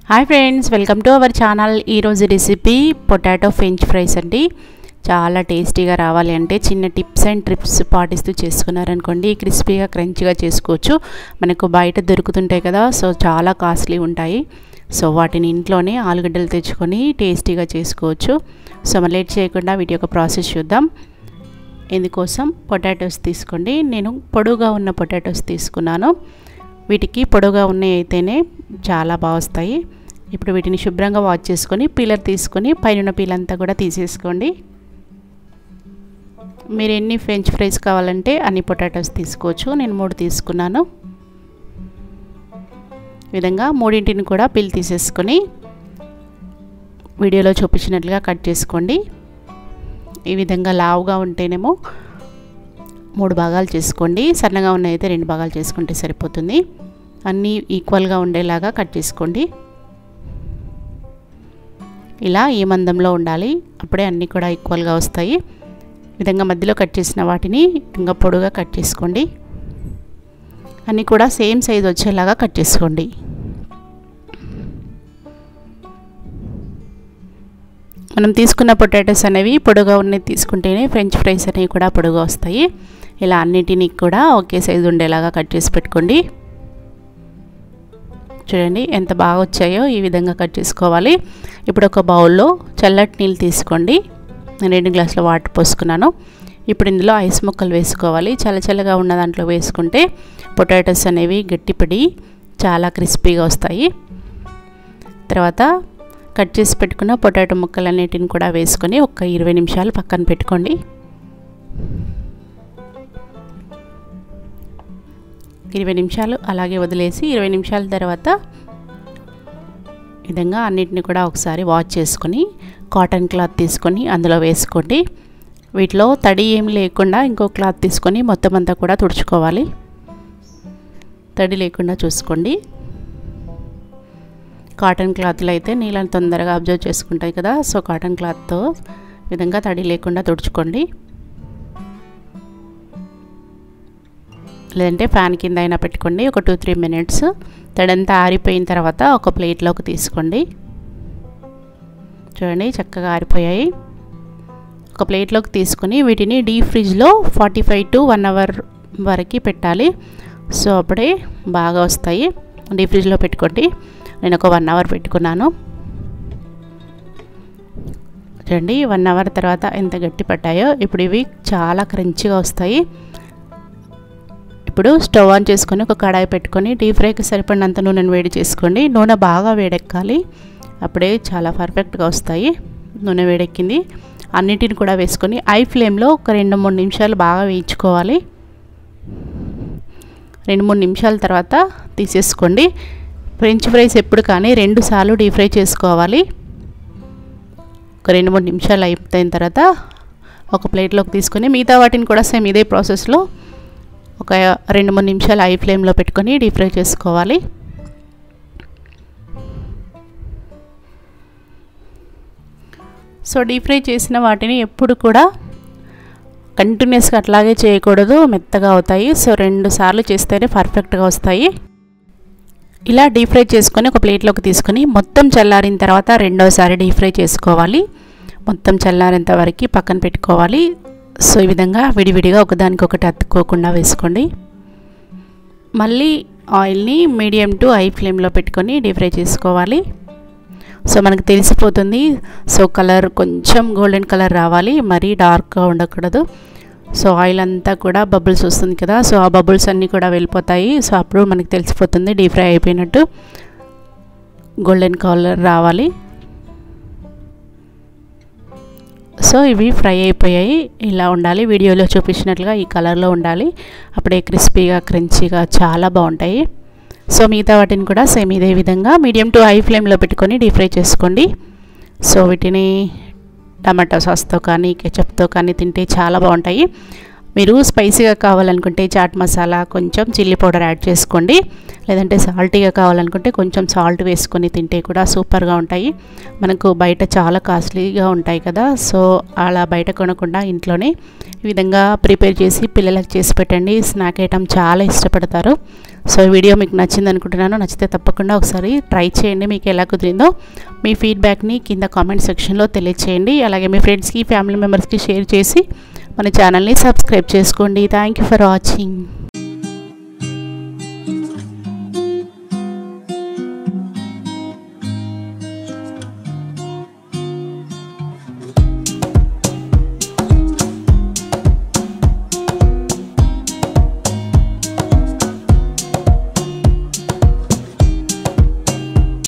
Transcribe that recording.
Hi friends, welcome to our channel. ఈరోజు recipe potato French fries అండి. చాలా టేస్టీగా రావాలి అంటే చిన్న టిప్స్ అండ్ ట్రిప్స్ పాటిస్తూ చేసుకున్నారనుకోండి క్రిస్పీగా క్రంచిగా చేసుకోవచ్చు. మనకు బయట దొరుకుతుంటాయి కదా, సో చాలా కాస్ట్లీ ఉంటాయి. సో వాటిని ఇంట్లోనే ఆలుగడ్డలు తెచ్చుకొని టేస్టీగా చేసుకోవచ్చు. సో మనం లేట్ చేయకుండా వీటి యొక్క ప్రాసెస్ చూద్దాం. ఇందుకోసం పొటాటోస్ తీసుకోండి. నేను పొడుగా ఉన్న పొటాటోస్ తీసుకున్నాను. వీటికి పొడవుగా ఉన్నాయి అయితేనే చాలా బాగా వస్తాయి. ఇప్పుడు వీటిని శుభ్రంగా వాష్ చేసుకొని పీలర్ తీసుకొని పైన పీల్ అంతా కూడా తీసేసుకోండి. మీరు ఎన్ని ఫ్రెంచ్ ఫ్రైస్ కావాలంటే అన్ని పొటాటోస్ తీసుకోవచ్చు. నేను 3 తీసుకున్నాను. ఈ విధంగా మూడింటిని కూడా పీల్ తీసేసుకొని వీడియోలో చూపించినట్లుగా కట్ చేసుకోండి. ఈ విధంగా లావుగా ఉంటేనేమో 3 భాగాలు చేసుకోండి. సన్నగా ఉన్నాయితే 2 భాగాలు చేసుకుంటే సరిపోతుంది. అన్నీ ఈక్వల్గా ఉండేలాగా కట్ చేసుకోండి. ఇలా ఈ మందంలో ఉండాలి, అప్పుడే అన్నీ కూడా ఈక్వల్గా వస్తాయి. ఈ విధంగా మధ్యలో కట్ చేసిన వాటిని ఇంకా పొడుగా కట్ చేసుకోండి. అన్నీ కూడా సేమ్ సైజ్ వచ్చేలాగా కట్ చేసుకోండి. మనం తీసుకున్న పొటాటోస్ అనేవి పొడుగా ఉన్నది తీసుకుంటేనే ఫ్రెంచ్ ఫ్రైస్ అనేవి కూడా పొడుగా వస్తాయి. ఇలా అన్నిటినీ కూడా ఒకే సైజు ఉండేలాగా కట్ చేసి పెట్టుకోండి. చూడండి ఎంత బాగా వచ్చాయో. ఈ విధంగా కట్ చేసుకోవాలి. ఇప్పుడు ఒక బౌల్లో చల్లటి నీళ్ళు తీసుకోండి. నేను 2 గ్లాసుల వాటర్ పోసుకున్నాను. ఇప్పుడు ఇందులో ఐస్ ముక్కలు వేసుకోవాలి. చల్లగా ఉన్న దాంట్లో వేసుకుంటే పొటాటోస్ అనేవి గట్టిపడి చాలా క్రిస్పీగా వస్తాయి. తర్వాత కట్ చేసి పెట్టుకున్న పొటాటో ముక్కలన్నిటిని కూడా వేసుకొని ఒక 20 నిమిషాలు పక్కన పెట్టుకోండి. 20 నిమిషాలు అలాగే వదిలేసి 20 నిమిషాల తర్వాత ఈ విధంగా అన్నిటిని కూడా ఒకసారి వాష్ చేసుకొని కాటన్ క్లాత్ తీసుకొని అందులో వేసుకోండి. వీటిలో తడి ఏం లేకుండా ఇంకో క్లాత్ తీసుకొని మొత్తం అంతా కూడా తుడుచుకోవాలి. తడి లేకుండా చూసుకోండి. కాటన్ క్లాత్లో అయితే నీళ్ళని తొందరగా అబ్జర్వ్ చేసుకుంటాయి కదా, సో కాటన్ క్లాత్తో ఈ విధంగా తడి లేకుండా తుడుచుకోండి. లేదంటే ఫ్యాన్ కింద అయినా పెట్టుకోండి. ఒక 2-3 మినిట్స్ తడంతా ఆరిపోయిన తర్వాత ఒక ప్లేట్లోకి తీసుకోండి. చూడండి చక్కగా ఆరిపోయాయి. ఒక ప్లేట్లోకి తీసుకొని వీటిని డీప్ ఫ్రిడ్జ్లో 45 to 1 అవర్ వరకు పెట్టాలి. సో అప్పుడే బాగా వస్తాయి. డీప్ ఫ్రిడ్జ్లో పెట్టుకోండి. నేను ఒక 1 అవర్ పెట్టుకున్నాను. చూడండి 1 అవర్ తర్వాత ఎంత గట్టి పట్టాయో. ఇప్పుడు ఇవి చాలా క్రంచిగా వస్తాయి. ఇప్పుడు స్టవ్ ఆన్ చేసుకొని ఒక కడాయి పెట్టుకొని డీప్ ఫ్రైకి సరిపడినంత నూనెను వేడి చేసుకోండి. నూనె బాగా వేడెక్కాలి, అప్పుడే చాలా పర్ఫెక్ట్గా వస్తాయి. నూనె వేడెక్కింది. అన్నిటిని కూడా వేసుకొని ఐ ఫ్లేమ్లో ఒక 2-3 నిమిషాలు బాగా వేయించుకోవాలి. 2-3 నిమిషాల తర్వాత తీసేసుకోండి. ఫ్రెంచ్ ఫ్రైస్ ఎప్పుడు కానీ 2 సార్లు డీప్ ఫ్రై చేసుకోవాలి. ఒక 2-3 నిమిషాలు అయిపోయిన తర్వాత ఒక ప్లేట్లోకి తీసుకొని మిగతా వాటిని కూడా సేమ్ ఇదే ప్రాసెస్లో ఒక 2-3 నిమిషాలు ఐ ఫ్లేమ్లో పెట్టుకొని డీప్ ఫ్రై చేసుకోవాలి. సో డీప్ ఫ్రై చేసిన వాటిని ఎప్పుడు కూడా కంటిన్యూస్గా అట్లాగే చేయకూడదు, మెత్తగా అవుతాయి. సో 2 సార్లు చేస్తేనే పర్ఫెక్ట్గా వస్తాయి. ఇలా డీప్ ఫ్రై చేసుకొని ఒక ప్లేట్లోకి తీసుకొని మొత్తం చల్లారిన తర్వాత రెండోసారి డీప్ ఫ్రై చేసుకోవాలి. మొత్తం చల్లారేంత వరకు పక్కన పెట్టుకోవాలి. సో ఈ విధంగా విడివిడిగా ఒకదానికొకటి అతుక్కోకుండా వేసుకోండి. మళ్ళీ ఆయిల్ని మీడియం టు హై ఫ్లేమ్లో పెట్టుకొని డీప్ ఫ్రై చేసుకోవాలి. సో మనకు తెలిసిపోతుంది. సో కలర్ కొంచెం గోల్డెన్ కలర్ రావాలి, మరీ డార్క్గా ఉండకూడదు. సో ఆయిల్ అంతా కూడా బబుల్స్ వస్తుంది కదా, సో ఆ బబుల్స్ అన్నీ కూడా వెళ్ళిపోతాయి. సో అప్పుడు మనకు తెలిసిపోతుంది డీప్ ఫ్రై అయిపోయినట్టు. గోల్డెన్ కలర్ రావాలి. సో ఇవి ఫ్రై అయిపోయాయి. ఇలా ఉండాలి, వీడియోలో చూపించినట్లుగా ఈ కలర్లో ఉండాలి. అప్పుడే క్రిస్పీగా క్రంచీగా చాలా బాగుంటాయి. సో మిగతా వాటిని కూడా సేమ్ ఇదే విధంగా మీడియం టు హై ఫ్లేమ్లో పెట్టుకొని డీప్ ఫ్రై చేసుకోండి. సో వీటిని టమాటో సాస్తో కానీ కెచప్తో కానీ తింటే చాలా బాగుంటాయి. మీరు స్పైసీగా కావాలనుకుంటే చాట్ మసాలా కొంచెం చిల్లీ పౌడర్ యాడ్ చేసుకోండి, లేదంటే సాల్టీగా కావాలనుకుంటే కొంచెం సాల్ట్ వేసుకొని తింటే కూడా సూపర్గా ఉంటాయి. మనకు బయట చాలా కాస్ట్లీగా ఉంటాయి కదా, సో అలా బయట కొనకుండా ఇంట్లోనే ఈ విధంగా ప్రిపేర్ చేసి పిల్లలకు చేసి పెట్టండి. స్నాక్ ఐటమ్ చాలా ఇష్టపడతారు. సో ఈ వీడియో మీకు నచ్చింది అనుకుంటున్నాను. నచ్చితే తప్పకుండా ఒకసారి ట్రై చేయండి. మీకు ఎలా కుదిరిందో మీ ఫీడ్బ్యాక్ని కింద కామెంట్ సెక్షన్లో తెలియచేయండి. అలాగే మీ ఫ్రెండ్స్కి ఫ్యామిలీ మెంబర్స్కి షేర్ చేసి మన ఛానల్ని సబ్స్క్రైబ్ చేసుకోండి. Thank you for watching.